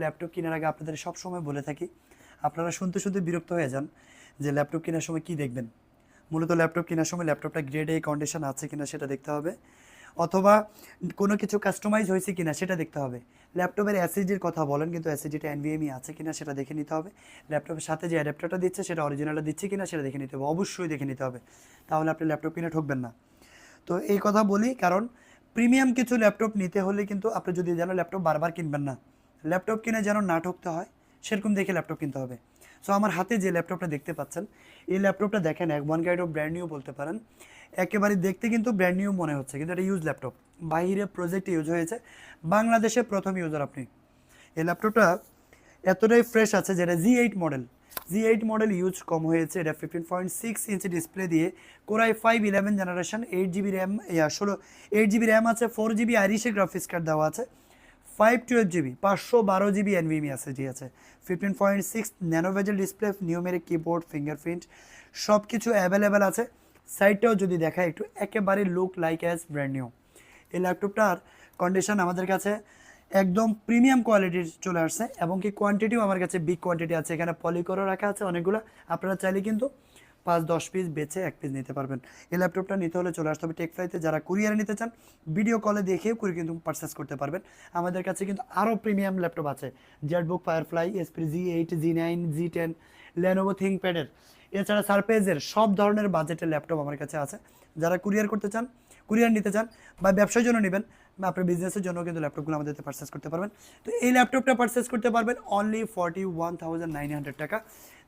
Laptop কেনার আগে আপনাদের সবসময় বলে থাকি, আপনারা শুনতে শুনতে বিরক্ত হয়ে যান যে ল্যাপটপ কেনার সময় কি দেখবেন। মূলত ল্যাপটপ কেনার সময় ল্যাপটপটা গ্রেড এ কন্ডিশন আছে কিনা সেটা দেখতে হবে, অথবা কোনো কিছু কাস্টমাইজ হয়েছে কিনা সেটা দেখতে হবে। ল্যাপটপের এসএসডির কথা বলেন, কিন্তু এসএসডিটা এনভিএমই আছে কিনা সেটা দেখে নিতে হবে। ল্যাপটপের সাথে যে অ্যাডাপ্টারটা দিচ্ছে সেটা অরিজিনালটা দিচ্ছে কিনা সেটা দেখে নিতে হবে, অবশ্যই দেখে নিতে হবে, তাহলে আপনি ল্যাপটপ কিনে ঠকবেন না। তো এই কথা বলি কারণ প্রিমিয়াম কিছু ল্যাপটপ নিতে হলে কিন্তু আপনি যদি যেন ল্যাপটপ বারবার কিনবেন না, ল্যাপটপ কিনে যেন না ঠকতে হয় সেরকম দেখে ল্যাপটপ কিনতে হবে। সো আমার হাতে যে ল্যাপটপটা দেখতে পাচ্ছেন, এই ল্যাপটপটা দেখেন এক one guide of brand new বলতে পারেন। একেবারে দেখতে কিন্তু ব্র্যান্ড নিউ মনে হচ্ছে, কিন্তু এটা ইউজ ল্যাপটপ, বাইরে প্রজেক্ট ইউজ হয়েছে, বাংলাদেশে প্রথম ইউজার আপনি। এই ল্যাপটপটা এতটাই ফ্রেশ আছে যেটা জি এইট মডেল ইউজ কম হয়েছে। এটা 15.6 ইঞ্চি ডিসপ্লে দিয়ে core i 5 11 generation, 8 GB RAM, 8 GB RAM আছে, 4 জিবি আইরিশে গ্রাফিক্স কার্ড দেওয়া আছে, 512 জিবি 512 জিবি এনভিএমই এসএসডি আছে, 15.6 nano bezel display, numeric keyboard, fingerprint সব কিছু অ্যাভেলেবেল আছে। সাইটটাও যদি দেখায় একটু, একেবারে look like as brand new. এই ল্যাপটপটার কন্ডিশন আমাদের কাছে একদম প্রিমিয়াম কোয়ালিটির চলে আসছে, এবং কি কোয়ান্টিটিও আমার কাছে বিগ কোয়ান্টিটি আছে। এখানে পলিকরও রাখা আছে অনেকগুলো, আপনারা চাইলে কিন্তু 5-10 পিস বেচে 1 পিস নিতে পারবেন। এই ল্যাপটপটা নিতে হলে চলে আসতে হবে টেকফ্রাইতে। যারা কুরিয়ারে নিতে চান ভিডিও কলে দেখেও কুরিয়ার কিন্তু পারচেস করতে পারবেন। আমাদের কাছে কিন্তু আরও প্রিমিয়াম ল্যাপটপ আছে, জেটবুক, ফায়ারফ্লাই, এসপি জি8, জি9, জি10, লেনোভো থিংকপ্যাডের, এছাড়া সারফেসের সব ধরনের বাজেটের ল্যাপটপ আমার কাছে আছে। যারা কুরিয়ার করতে চান, কুরিয়ার নিতে চান, বা ব্যবসার জন্য নেবেন, বা আপনার বিজনেসের জন্য কিন্তু ল্যাপটপগুলো আমাদের পারচেস করতে পারবেন। তো এই ল্যাপটপটা পারচেস করতে পারবেন অনলি 41,900 টাকা,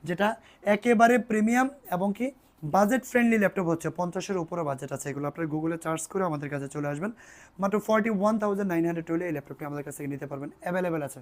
যেটা একেবারে প্রিমিয়াম এবং কি বাজেট ফ্রেন্ডলি ল্যাপটপ হচ্ছে। 50-এর উপরে বাজেট আছে, এগুলো আপনার গুগলে সার্চ করে আমাদের কাছে চলে আসবেন। মাত্র 41,900 হলে এই ল্যাপটপটি আমাদের কাছ থেকে নিতে পারবেন, অ্যাভেলেবেল আছে।